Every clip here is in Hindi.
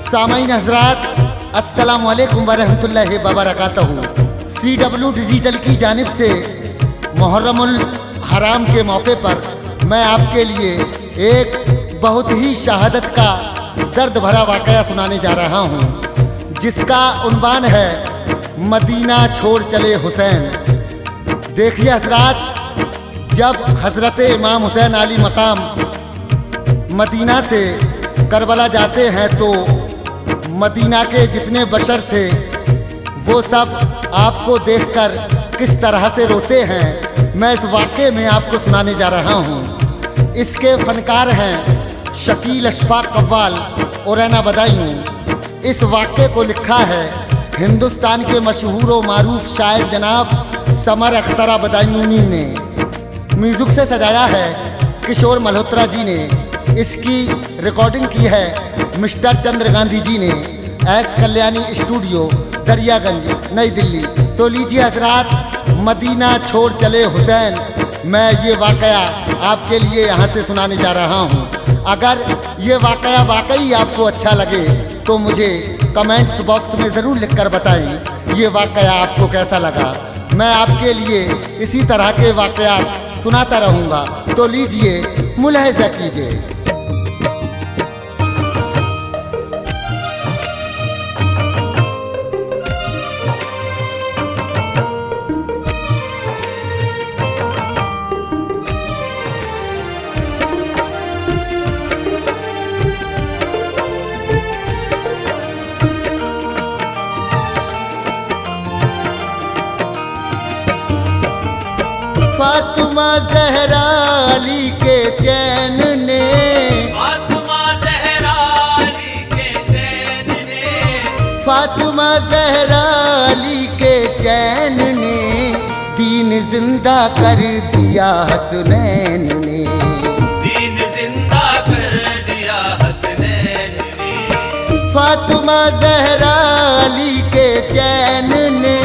सामाईन हज़रात, अस्सलामु अलैकुम वरहमतुल्लाहि वबरकातुहू। CW डिजिटल की जानिब से मुहर्रमुल हराम के मौके पर मैं आपके लिए एक बहुत ही शहादत का दर्द भरा वाक़या सुनाने जा रहा हूँ, जिसका उन्वान है मदीना छोड़ चले हुसैन। देखिए हज़रात, जब हज़रत इमाम हुसैन आली मकाम मदीना से करबला जाते हैं तो मदीना के जितने बशर थे वो सब आपको देखकर किस तरह से रोते हैं, मैं इस वाक़े में आपको सुनाने जा रहा हूँ। इसके फनकार हैं शकील अशफाक कव्वाल और रैना बदायूं। इस वाक़े को लिखा है हिंदुस्तान के मशहूर व मारूफ शायर जनाब समर अख्तरा बदायूनी ने। म्यूज़िक से सजाया है किशोर मल्होत्रा जी ने। इसकी रिकॉर्डिंग की है मिस्टर चंद्र गांधी जी ने, एस कल्याणी स्टूडियो, दरियागंज, नई दिल्ली। तो लीजिए हज़रात, मदीना छोड़ चले हुसैन, मैं ये वाक़या आपके लिए यहाँ से सुनाने जा रहा हूँ। अगर ये वाक़या वाकई आपको अच्छा लगे तो मुझे कमेंट्स बॉक्स में ज़रूर लिखकर बताएं ये वाक़या आपको कैसा लगा। मैं आपके लिए इसी तरह के वाक़यात सुनाता रहूँगा, तो लीजिए मुलाहिज़ा कीजिए। फातिमा ज़हरा अली के चैन ने, फातिमा ज़हरा अली के चैन ने, फातिमा ज़हरा अली के चैन ने दीन जिंदा कर दिया हसनैन ने, दीन जिंदा कर दिया हसनैन ने। फातिमा ज़हरा अली के चैन ने,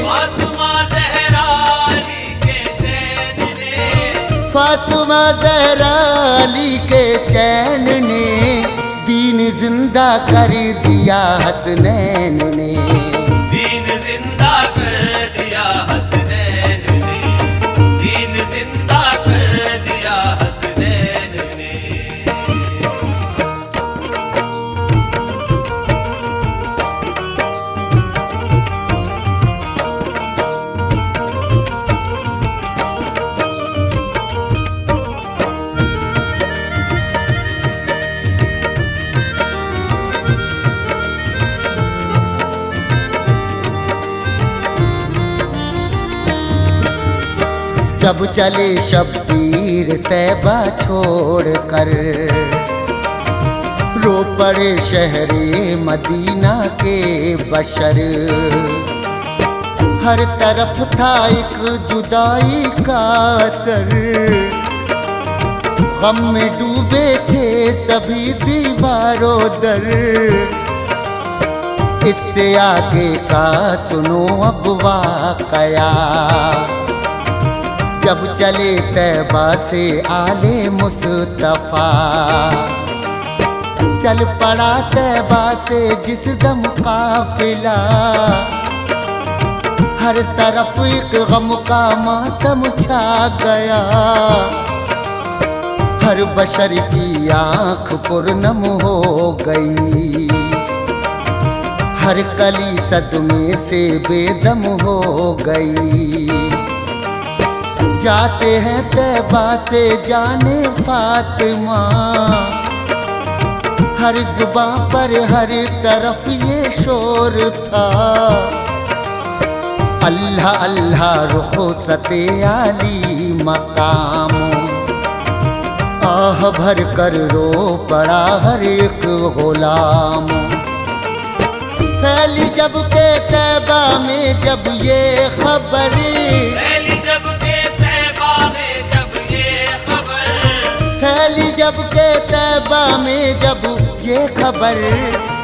फातिमा ज़हरा अली के चैन ने, फातिमा ज़हरा अली के चैन ने दीन जिंदा कर दिया हसनैन ने, दीन जिंदा कर दिया हसनैन ने, दीन जिंदा कर दिया हसनैन ने। जब चले शब्बीर तैबा छोड़ कर, रो पड़े शहरे मदीना के बशर। हर तरफ था एक जुदाई का असर, गम में डूबे थे सभी दीवारों दर। इससे आगे का सुनो अब वाक़या, जब चले तैबा से आले मुस्तफ़ा। चल पड़ा तैबा से जिस दम काफिला, हर तरफ एक गम का मातम छा गया। हर बशर की आँख पुरनम हो गई, हर कली सदमे से बेदम हो गई। जाते हैं तैबा से जाने फातिमा, हर जुबां पर हर तरफ ये शोर था। अल्लाह अल्लाह रुख़सते आली मकाम, आह भर कर रो पड़ा हर एक गुलाम। फैली जब के तैबा में जब ये खबर, फैली जब के तैबा में जब ये खबर, फैली जब के तैबा में जब ये खबर,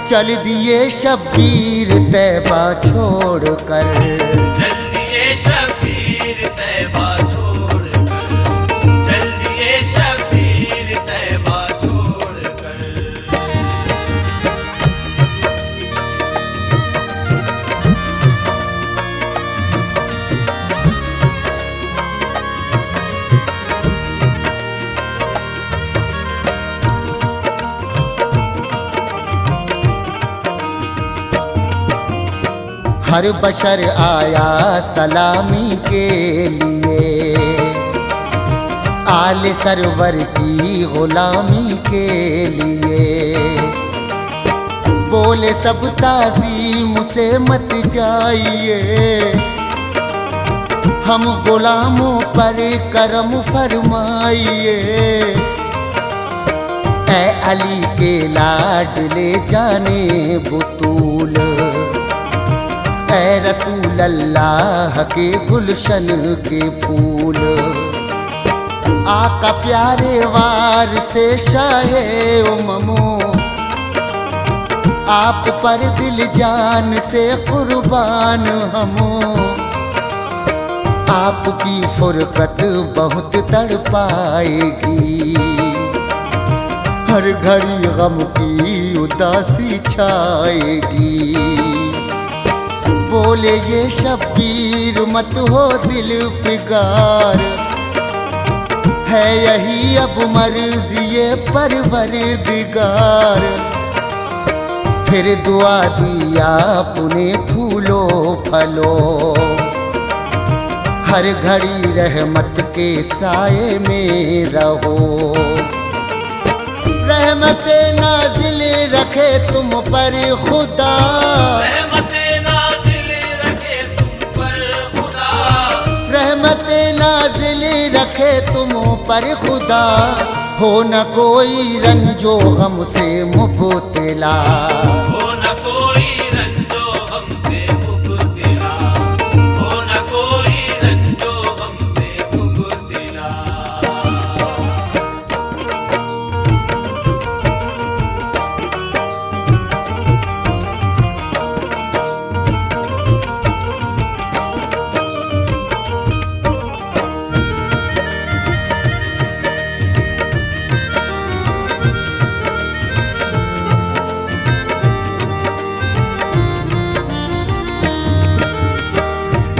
चल दिए शब्बीर तैबा छोड़ कर। चल दिए शब्बीर तैबा छोड़ कर, चल दिए शब्बीर तैबा छोड़ कर। हर बशर आया सलामी के लिए, आले सरवर की गुलामी के लिए। बोले सब ताज़ीम से मत जाइए, हम गुलामों पर करम फरमाइए। ऐ अली के लाडले जाने बुतूल, ऐ रसूल अल्लाह के गुलशन के फूल। आका प्यारे वार से शाहे उममो, आप पर दिल जान से कुर्बान हमो। आपकी फुरकत बहुत तड़पाएगी, हर घड़ी गम की उदासी छाएगी। बोले ये शब्बीर मत हो दिल फिगार, है यही अब मर्ज़िए परवरदिगार। फिर दुआ दी आपने फूलो फलो, हर घड़ी रहमत के साए में रहो। रहमत नाज़िल रखे तुम पर खुदा, रहमत नाज़िल रखे तुम पर खुदा, रहमत नाज़िल रखे तुम पर खुदा। हो न कोई रंजो गम से मुब्तला, हो न कोई रंजो गम से मुब्तला, हो न कोई रंजो गम से मुब्तला।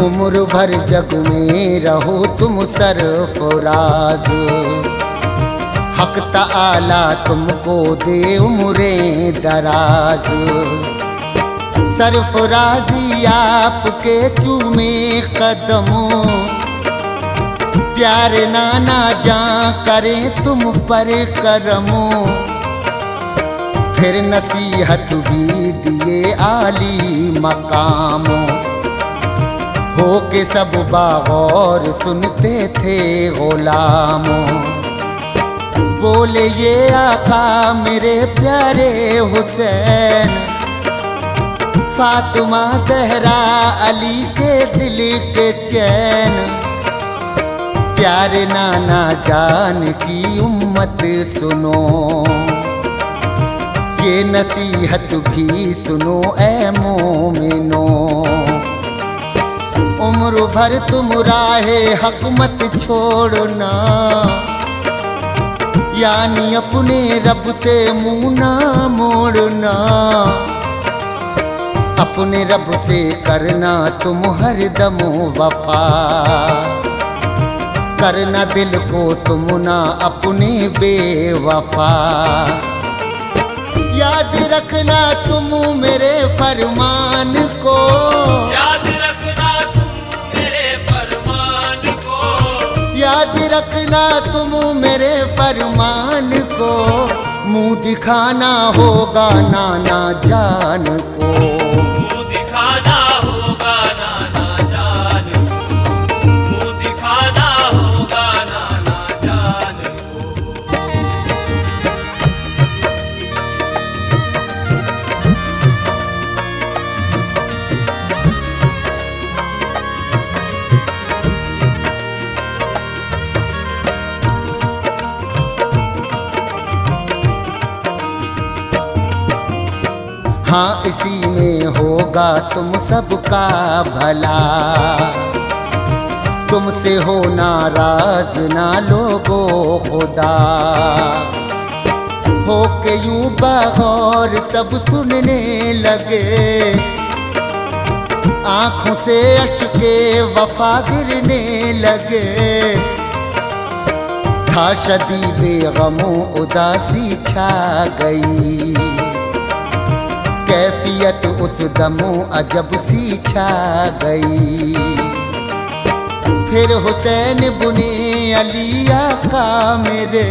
उम्र भर जग में रहो तुम सरफराज, हक ताला तुमको दे उम्रें दराज। सरफराजी आपके चूमे कदमों, प्यारे नाना जां करें तुम पर करमों। फिर नसीहत भी दिए आली मकामों, हो के सब बागौर सुनते थे गुलामों। बोले ये आका मेरे प्यारे हुसैन, फातिमा ज़हरा अली के दिल के चैन। प्यारे नाना जान की उम्मत सुनो, ये नसीहत भी सुनो ऐ मोमिनो। उम्र भर तुम राहे हक मत छोड़ना, यानी अपने रब से मुँह ना मोड़ना। अपने रब से करना तुम हर दम वफा, करना दिल को तुम ना अपने बेवफा। याद रखना तुम मेरे फरमान को, याद रखना तुम मेरे फरमान को, याद रखना तुम मेरे फरमान को। मुँह दिखाना होगा नाना जान को, मुँह दिखाना होगा नाना जान को, मुँह दिखाना होगा नाना जान को। हाँ इसी में होगा तुम सबका भला। तुमसे हो नाराज ना लोगो खुदा, हो के यूं बगौर सब सुनने लगे। आँखों से अश्के वफा गिरने लगे। था शदीद गमो उदासी छा गई, कैफियत उस दमो अजब सी छा गई। फिर हुसैन बुने अली आका मेरे,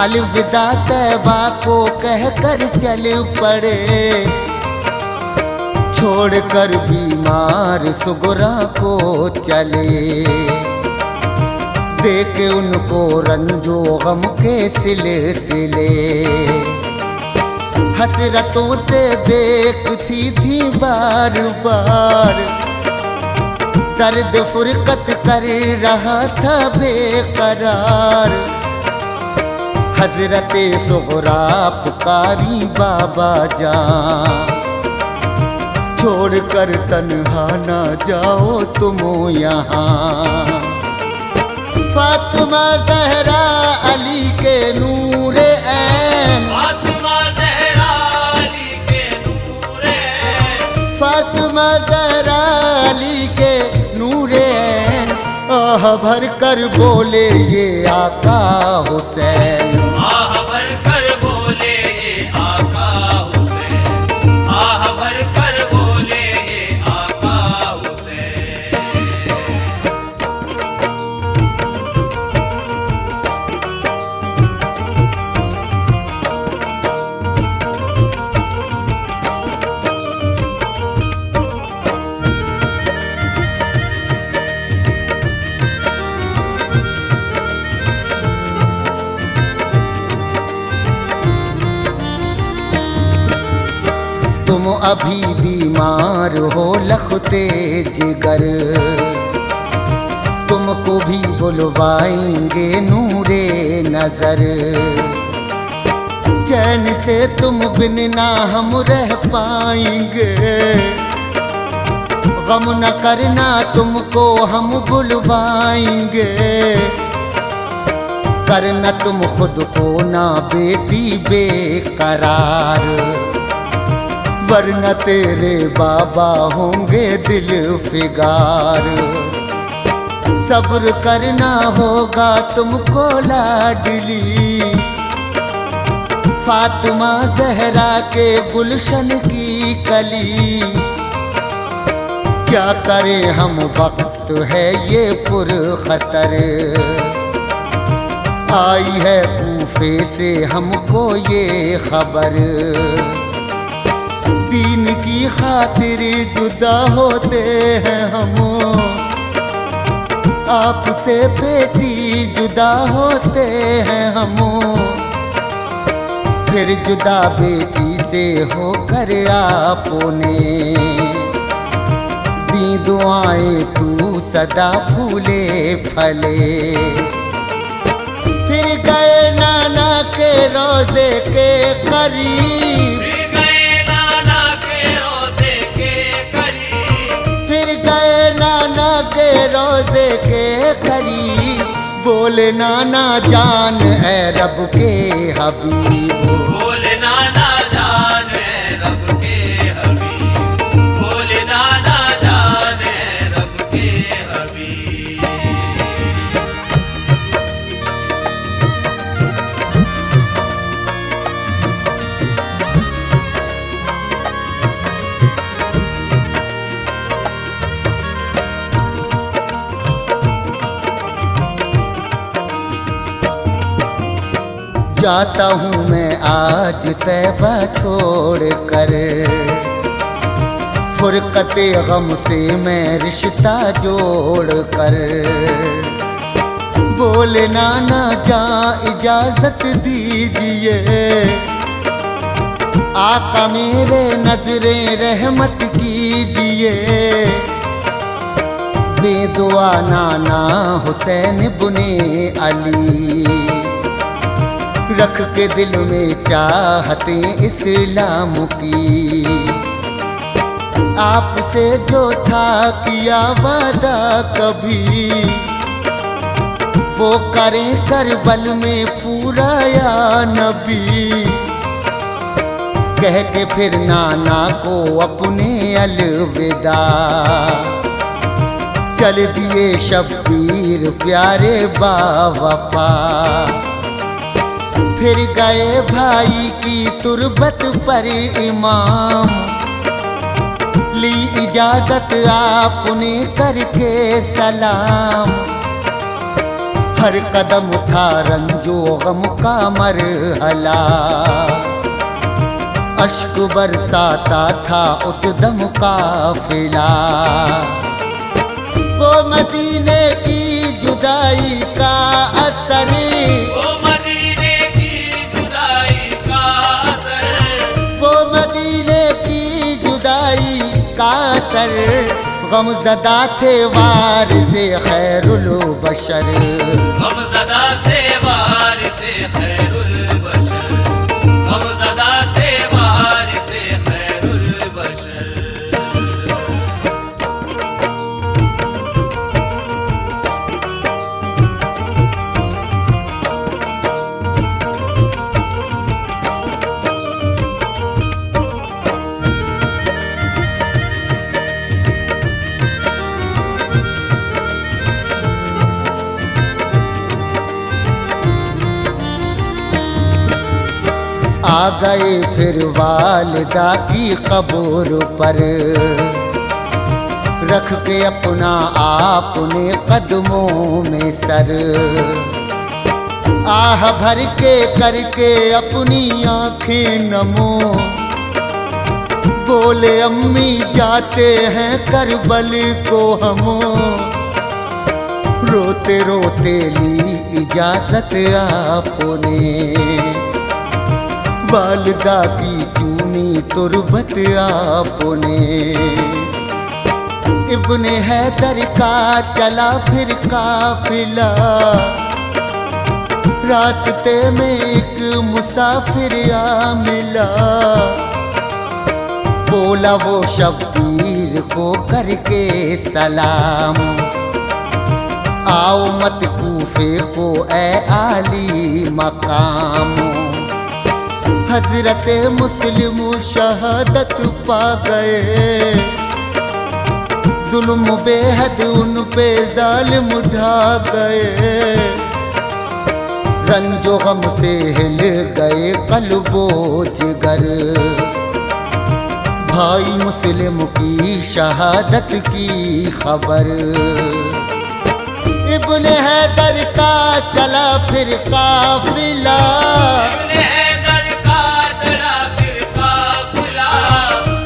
अलविदा तैबा को कहकर चल पड़े। छोड़कर बीमार सुगरा को चले, देख उनको रंजो गम के सिलसिले। हसरतों से देखती थी बार बार, दर्द फुरकत कर रहा था बेकरार। हजरते सुगरा पुकारी बाबा जान, छोड़कर तन्हा ना जाओ तुम यहाँ। फातिमा ज़हरा अली के नूरे ऐन, फातिमा ज़हरा अली के नूरे ऐन, फातिमा ज़हरा अली के नूरे ऐन। आह भर कर बोले ये आका हुसैन, आह भर कर बोले ये आका हुसैन, आह भर कर बोले ये आका हुसैन। तुम अभी बीमार हो लखते जिगर, तुमको भी बुलवाएंगे नूरे नजर। चैन से तुम बिन ना हम रह पाएंगे, गम न करना तुमको हम बुलवाएंगे। करना तुम खुद को ना बेटी बेकरार, वरना तेरे बाबा होंगे दिल फिगार। सब्र करना होगा तुमको लाडली, फातिमा ज़हरा के गुलशन की कली। क्या करें हम वक्त है ये पुरखतर, आई है कूफे से हमको ये खबर। दीन की खातिर जुदा होते हैं हम, आपसे बेटी जुदा होते हैं हम। फिर जुदा बेटी से होकर आपने दी दुआएं तू सदा फूले फले। फिर गए नाना के रोजे के करीब, के रोजे के करीब। बोले नाना जान ऐ रब के हबीब, बोले नाना जान ऐ रब के हबीब, बोले नाना जान ऐ रब के हबीब। जाता हूँ मैं आज तैबा छोड़ कर, फुरकते गम से मैं रिश्ता जोड़ कर। बोले नाना जा इजाजत दीजिए, आका मेरे नजरें रहमत कीजिए। बेदुआ नाना हुसैन बुने अली, रख के दिल में चाहते इस्लाम की। आपसे जो था किया वादा कभी, वो करें करबल में पूरा या नबी। कह के फिर नाना को अपने अलविदा, चल दिए शब्बीर प्यारे बावफा। फिर गए भाई की तुरबत पर इमाम, ली इजाजत आपने करके सलाम। हर कदम था रंजो गम का मरहला, अश्क बरसाता था उस दम काफिला। वो मदीने की जुदाई का असर, वो मदीने की जुदाई का असर, वो मदीने की जुदाई का असर। गमज़दा थे वारिसे खैरुल बशर, गमज़दा थे वारिसे खैरुल बशर, गमज़दा थे वारिसे खैरुल बशर। आ गए फिर वालिदा की कब्र पर, रख के अपना आपने कदमों में सर। आह भर के करके अपनी आंखें नमो, बोले अम्मी जाते हैं करबल को हमो। रोते रोते ली इजाजत आपने, वालिदा की चूमी तुरबत आपने। इब्ने हैदर का चला फिर काफिला, रास्ते में एक मुसाफिर आ मिला। बोला वो शब्बीर को करके सलाम, आओ मत कूफे को ए आली मकाम। हजरत मुस्लिम शहादत पा गए, जुल्म बेहद उन पे जालिम ढा गए। रंजो गम से हिल गए कल्बो जिगर, भाई मुस्लिम की शहादत की खबर। इब्ने हैदर का चला फिर काफिला,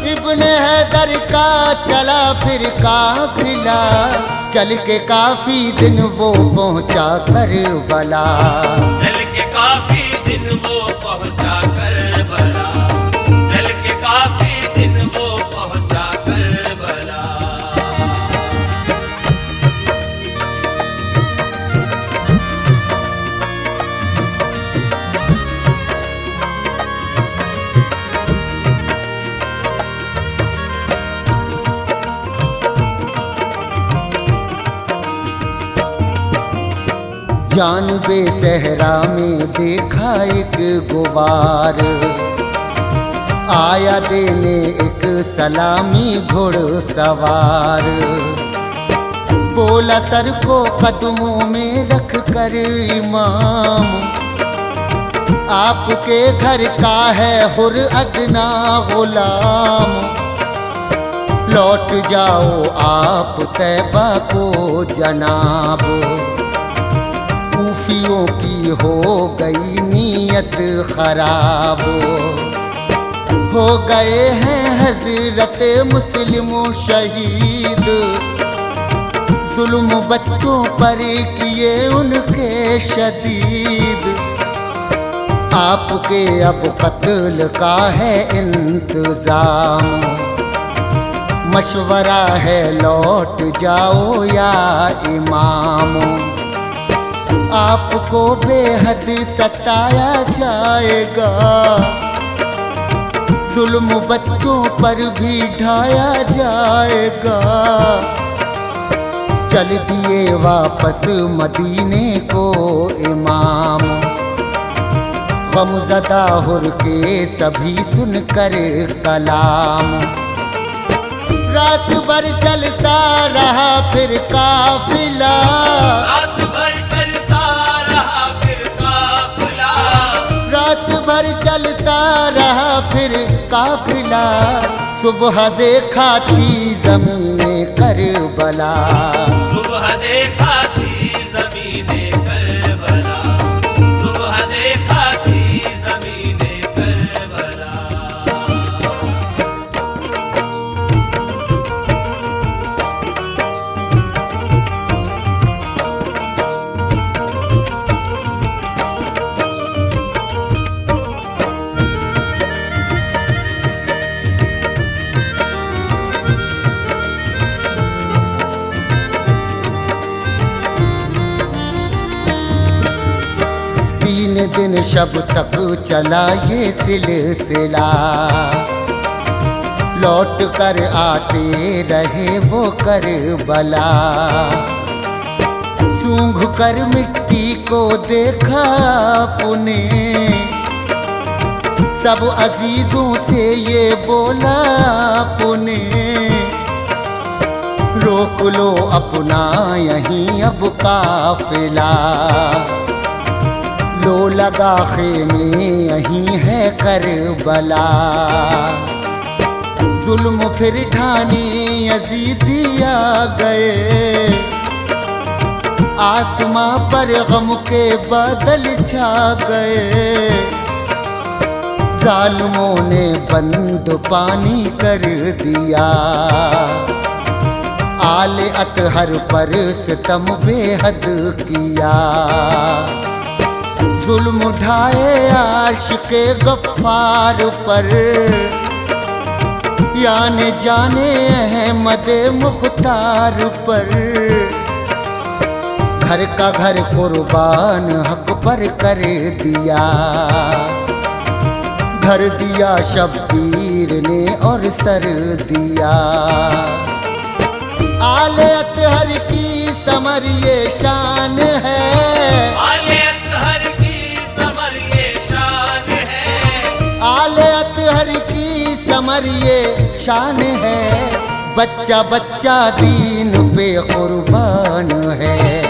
इब्ने हैदर का चला फिर काफिला। चल के काफी दिन वो पहुंचा करबला, चल के काफी दिन वो पहुंचा करबला, चल के काफी दिन वो पहुंचा करबला। जानबे सहरा में देखा एक गुबार, आया देने एक सलामी घुड़सवार। बोला सर को कदमों में रख कर इमाम, आपके घर का है हुर अदना गुलाम। लौट जाओ आप तैबा को जनाब, सूफियों की हो गई नीयत खराब। हो गए हैं हजरत मुस्लिम शहीद, जुल्म बच्चों पर किए उनके शदीद। आपके अब कत्ल का है इंतजाम, मशवरा है लौट जाओ या इमाम। आपको बेहद सताया जाएगा, जुल्म बच्चों पर भी ढाया जाएगा। चल दिए वापस मदीने को इमाम, गमज़दा हुर के सभी सुनकर कलाम। रात भर चलता रहा फिर काफिला, रात भर चलता रहा फिर काफिला, रहा फिर काफिला, सुबह देखा थी ज़मीने करबला। सुबह देखा थी ज़मीने करबला, सुबह देखा थी ज़मीने करबला। तीन दिन शब तक चला ये सिलसिला, लौट कर आते रहे वो करबला। सूंघ कर मिट्टी को देखा पुने, सब अजीजों से ये बोला पुने, रोक लो अपना यहीं अब काफिला। लो लगा खेमे यहीं है करबला। जुल्म फिर ठाने यजीदी आ गए, आसमां पर गम के बादल छा गए। जालिमों ने बंद पानी कर दिया, आले अतहर पर सितम बेहद किया। जुल्म उठाए आशिक़े गफ्फार पर, याने जाने अहमद मुख्तार पर। घर का घर कुर्बान हक पर कर दिया, घर दिया शब्बीर ने और सर दिया। आले अतहर की समर ये शान है, आले अतहर की समर ये शान है, आले अतहर की समर ये शान है। बच्चा बच्चा दीन पे कुर्बान है।